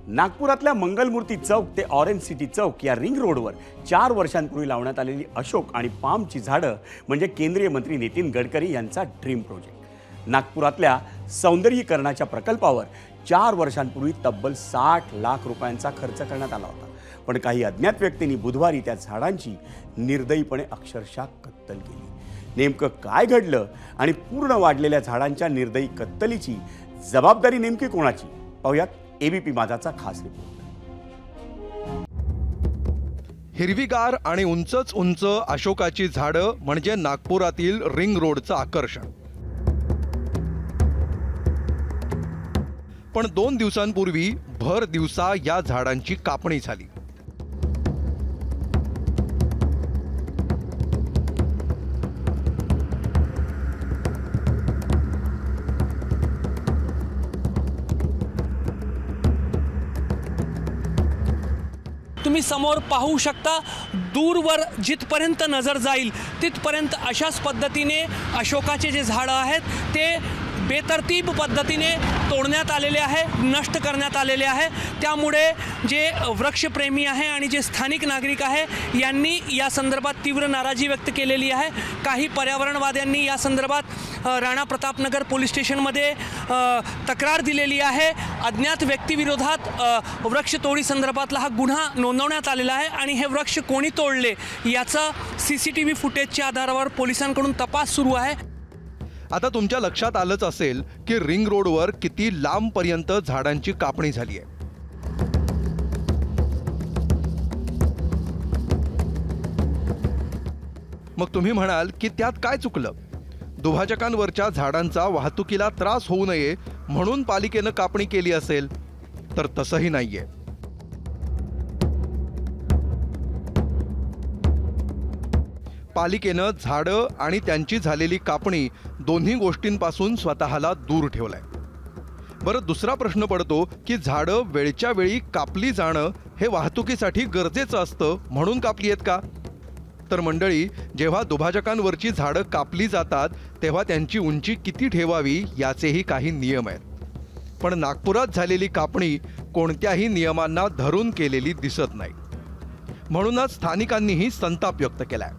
नागपुरातल्या मंगलमूर्ती चौक ते orange city चौक या रिंग रोडवर 4 वर्षांपूर्वी लावण्यात आलेली अशोक आणि पामची झाडं म्हणजे केंद्रीय मंत्री नितीन गडकरी यांचा ड्रीम प्रोजेक्ट। नागपुरातल्या सौंदर्यीकरणाच्या प्रकल्पावर 4 वर्षांपूर्वी तब्बल 60 लाख रुपयांचा खर्च करण्यात आला होता, पण काही अज्ञात व्यक्तींनी बुधवारी त्या झाडांची निर्दयीपणे अक्षरशः कत्तल केली। नेमकं काय घडलं आणि पूर्ण वाढलेल्या झाडांच्या निर्दयी कत्तलीची जबाबदारी नेमकी कोणाची, पाहूयात एबीपी माझाचा खास रिपोर्ट। हिरवीगार आणि उंचच उंच अशोकाची झाडं म्हणजे नागपुरातील रिंग रोडचं आकर्षण। पण 2 दिवसांपूर्वी भर दिवसा या झाडांची कापणी झाली। तुम्ही समोर पाहू शकता, दूरवर जिथपर्यंत नजर जाईल तिथपर्यंत अशाच पद्धतीने अशोकाचे जे झाडं आहेत ते बेतरतीब पद्धतीने तोडण्यात आलेले आहे, नष्ट करण्यात आलेले आहे। त्यामुळे जे वृक्षप्रेमी आहे आणि जे स्थानिक नागरिक आहे यांनी या संदर्भात तीव्र नाराजी व्यक्त केलेली आहे। काही पर्यावरणवाद्यांनी या संदर्भात राणा प्रतापनगर पोलीस स्टेशनमध्ये तक्रार दिलेली आहे। अज्ञात व्यक्तीविरोधात वृक्षतोडी संदर्भातला हा गुन्हा नोंदवण्यात आलेला आहे आणि हे वृक्ष कोणी तोडले याचा CCTV फुटेजच्या आधारावर पोलिसांकडून तपास सुरू आहे। आता तुमच्या लक्षात आलंच असेल की रिंग रोडवर किती लांबपर्यंत झाडांची कापणी झाली आहे। मग तुम्ही म्हणाल की त्यात काय चुकलं? दुभाजकांवरच्या झाडांचा वाहतुकीला त्रास होऊ नये म्हणून पालिकेनं कापणी केली असेल, तर तसंही नाहीये। पालिकेनं झाडं आणि त्यांची झालेली कापणी दोन्ही गोष्टींपासून स्वतःला दूर ठेवलंय। बरं, दुसरा प्रश्न पडतो की झाडं वेळच्या वेळी कापली जाणं हे वाहतुकीसाठी गरजेचं असतं म्हणून कापली आहेत का? तर मंडळी, जेव्हा दुभाजकांवरची झाडं कापली जातात तेव्हा त्यांची उंची किती ठेवावी याचेही काही नियम आहेत, पण नागपुरात झालेली कापणी कोणत्याही नियमांना धरून केलेली दिसत नाही। म्हणूनच स्थानिकांनीही संताप व्यक्त केलाय।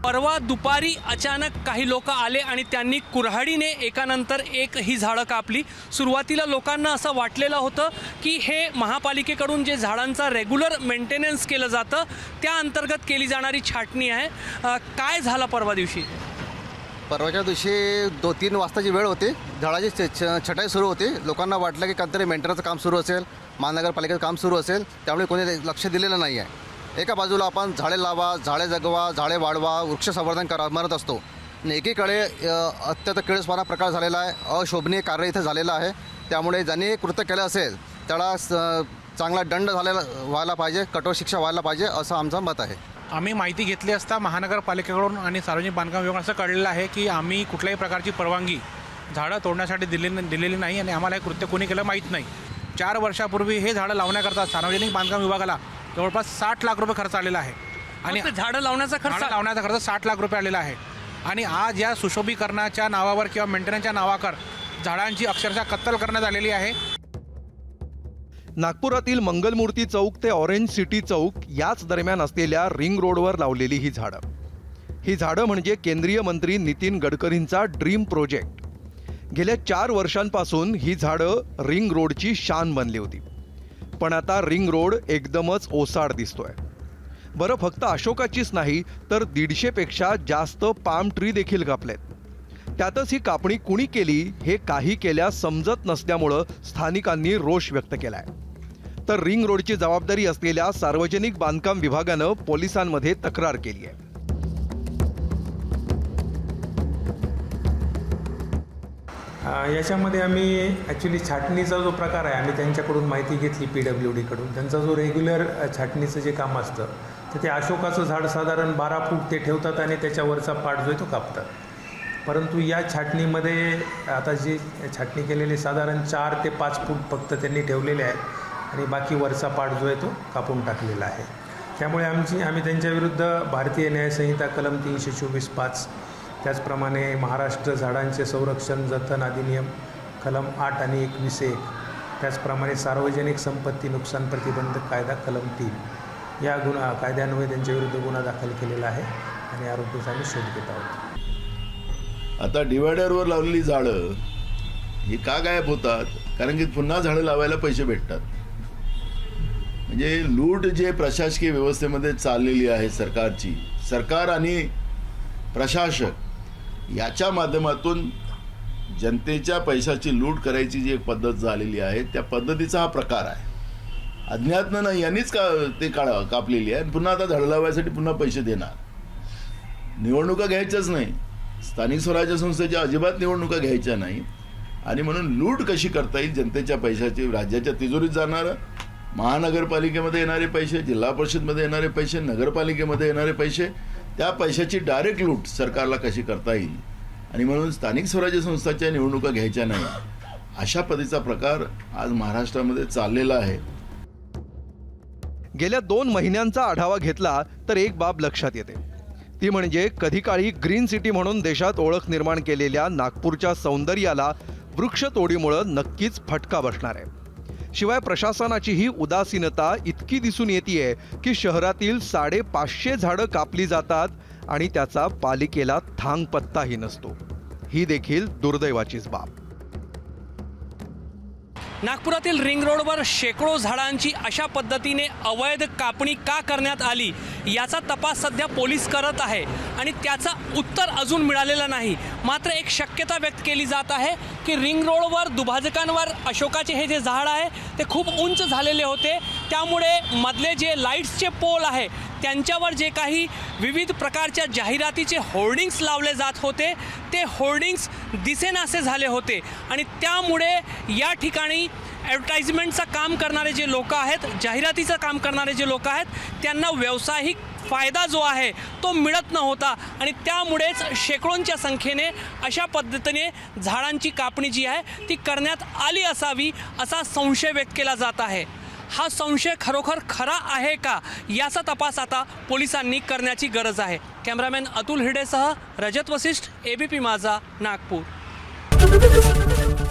परवा दुपारी अचानक काही लोक आले आणि त्यांनी कुऱ्हाडीने एकानंतर एक ही झाडं कापली। सुरुवातीला लोकांना असं वाटलेलं होतं की हे महापालिकेकडून जे झाडांचा रेग्युलर मेंटेनन्स केलं जातं त्या अंतर्गत केली जाणारी छाटणी आहे। काय झालं परवा दिवशी? परवाच्या दिवशी 2-3 वाजताची वेळ होती, झाडाची छटाई सुरू होती। लोकांना वाटलं की काहीतरी मेंटेनन्सचं काम सुरू असेल, महानगरपालिकेचं काम सुरू असेल, त्यामुळे कोणी लक्ष दिलेलं नाही आहे। एका बाजूला आपण झाडे लावा, झाडे जगवा, झाडे वाढवा, वृक्ष संवर्धन करा म्हणत असतो, आणि एकीकडे अत्यंत किळसवाणा प्रकार झालेला आहे, अशोभनीय कार्य इथे झालेलं आहे। त्यामुळे ज्यांनी कृत्य केलं असेल त्याला चांगला दंड व्हायला पाहिजे, कठोर शिक्षा व्हायला पाहिजे असं आमचं मत आहे। आम्ही माहिती घेतली असता महानगरपालिकेकडून आणि सार्वजनिक बांधकाम विभागाकडून असं कळलेलं आहे की आम्ही कुठल्याही प्रकारची परवानगी झाडं तोडण्यासाठी दिलेली नाही आणि आम्हाला हे कृत्य कोणी केलं माहीत नाही। 4 वर्षापूर्वी हे झाडं लावण्याकरता सार्वजनिक बांधकाम विभागाला जवळपास 60 लाख रुपये खर्च आलेला आहे आणि झाडं लावण्याचा खर्च 60 लाख रुपये आलेला आहे। आणि आज या सुशोभीकरणाच्या नावावर किंवा मेंटेनन्सच्या नावावर झाडांची अक्षरशः कत्तल करण्यात आलेली आहे। नागपुरातील मंगलमूर्ती चौक ते ऑरेंज सिटी चौक याच दरम्यान असलेल्या रिंग रोडवर लावलेली ही झाडं म्हणजे केंद्रीय मंत्री नितीन गडकरींचा ड्रीम प्रोजेक्ट। गेल्या 4 वर्षांपासून ही झाडं रिंग रोडची शान बनली होती, पण आता रिंग रोड एकदमच ओसाड दिसतोय। बरं, फक्त अशोकाचीच नाही तर 150 पेक्षा जास्त पाम ट्री देखील कापलेत। त्यातच ही कापणी कुणी केली हे काही केल्यास समजत नसल्यामुळं स्थानिकांनी रोष व्यक्त केलाय। तर रिंग रोडची जबाबदारी असलेल्या सार्वजनिक बांधकाम विभागानं पोलिसांमध्ये तक्रार केली आहे। याच्यामध्ये आम्ही ॲक्च्युली छाटणीचा जो प्रकार आहे आम्ही त्यांच्याकडून माहिती घेतली, PWD कडून। त्यांचा जो रेग्युलर छाटणीचं जे काम असतं तर ते अशोकाचं झाड साधारण 12 फूट ते ठेवतात आणि त्याच्यावरचा पाट जो आहे तो कापतात। परंतु या छाटणीमध्ये आता जी छाटणी केलेली साधारण 4 ते 5 फूट फक्त त्यांनी ठेवलेले आहेत आणि बाकी वरचा पाट जो आहे तो कापून टाकलेला आहे। त्यामुळे आम्ही त्यांच्याविरुद्ध भारतीय न्यायसंहिता कलम 324(5), त्याचप्रमाणे महाराष्ट्र झाडांचे संरक्षण जतन अधिनियम कलम 8 आणि 21(1), त्याचप्रमाणे सार्वजनिक संपत्ती नुकसान प्रतिबंधक कायदा कलम 3 या कायद्यान्वये त्यांच्याविरुद्ध गुन्हा दाखल केलेला आहे आणि आरोपीचा आम्ही शोध घेत आहोत. आता डिवायडरवर लावलेली झाडं ही का गायब होतात? कारण की पुन्हा झाडं लावायला पैसे भेटतात. म्हणजे लूट जे प्रशासकीय व्यवस्थेमध्ये चाललेली आहे सरकारची, सरकार आणि प्रशासक याच्या माध्यमातून जनतेच्या पैशाची लूट करायची जी एक पद्धत झालेली आहे, त्या पद्धतीचा हा प्रकार आहे. अज्ञातनं नाही यांनीच ते कापलेली आहे आणि पुन्हा आता झाडं लावायसाठी पुन्हा पैसे देणार. निवडणुका घ्यायच्याच नाही, स्थानिक स्वराज्य संस्थेच्या अजिबात निवडणुका घ्यायच्या नाही आणि म्हणून लूट कशी करता येईल जनतेच्या पैशाची, राज्याच्या तिजोरीत जाणारं, महानगरपालिकेमध्ये येणारे पैसे, जिल्हा परिषदमध्ये येणारे पैसे, नगरपालिकेमध्ये येणारे पैसे, त्या पैशाची डायरेक्ट लूट सरकारला कशी करता येईल आणि म्हणून स्थानिक स्वराज्य संस्थांच्या निवडणुका घ्यायच्या नाही, अशा पद्धतीचा प्रकार आज महाराष्ट्रामध्ये चाललेला आहे. गेल्या 2 महिन्यांचा आढावा घेतला तर एक बाब लक्षात येते, ती म्हणजे कधी काळी ग्रीन सिटी म्हणून देशात ओळख निर्माण केलेल्या नागपूरच्या सौंदर्याला वृक्षतोडीमुळं नक्कीच फटका बसणार आहे. शिवाय प्रशासनाची ही उदासीनता इतकी दिसून येते की शहरातील 550 झाडं कापली जातात आणि त्याचा पालिकेला थांगपत्ताही नसतो. ही देखील दुर्दैवाचीच बाब. नागपुरातील रिंग रोडवर शेकडो झाडांची अशा पद्धतीने अवैध कापणी का करण्यात आली याचा तपास सध्या पोलीस करत आहे आणि त्याचं उत्तर अजून मिळालेलं नाही. मात्र एक शक्यता व्यक्त केली जात आहे की रिंग रोडवर दुभाजकांवर अशोकाचे हे जे झाड आहे ते खूप उंच झालेले होते, त्यामुळे मधले जे लाईट्सचे पोल आहे त्यांच्यावर जे काही विविध प्रकारच्या जाहिरातीचे होर्डिंग्स लावले जात होते ते होर्डिंग्स दिसेनासे झाले होते आणि त्यामुळे या ठिकाणी ॲडव्हर्टाइजमेंटचं काम करणारे जे लोक आहेत, जाहिरातीचं काम करणारे जे लोक आहेत, त्यांना व्यावसायिक फायदा जो आहे तो मिळत नव्हता आणि त्यामुळेच शेकडोंच्या संख्येने अशा पद्धतीने झाडांची कापणी जी आहे ती करण्यात आली असावी असा संशय व्यक्त केला जात आहे. हा संशय खरोखर खरा आहे का याचा तपास आता पोलिसांनी करण्याची गरज आहे. कॅमेरामॅन अतुल हिडेसह रजत वसिष्ठ, एबीपी माझा, नागपूर.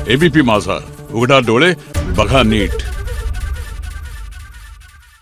एबीपी माझा, उघडा डोळे बघा नीट.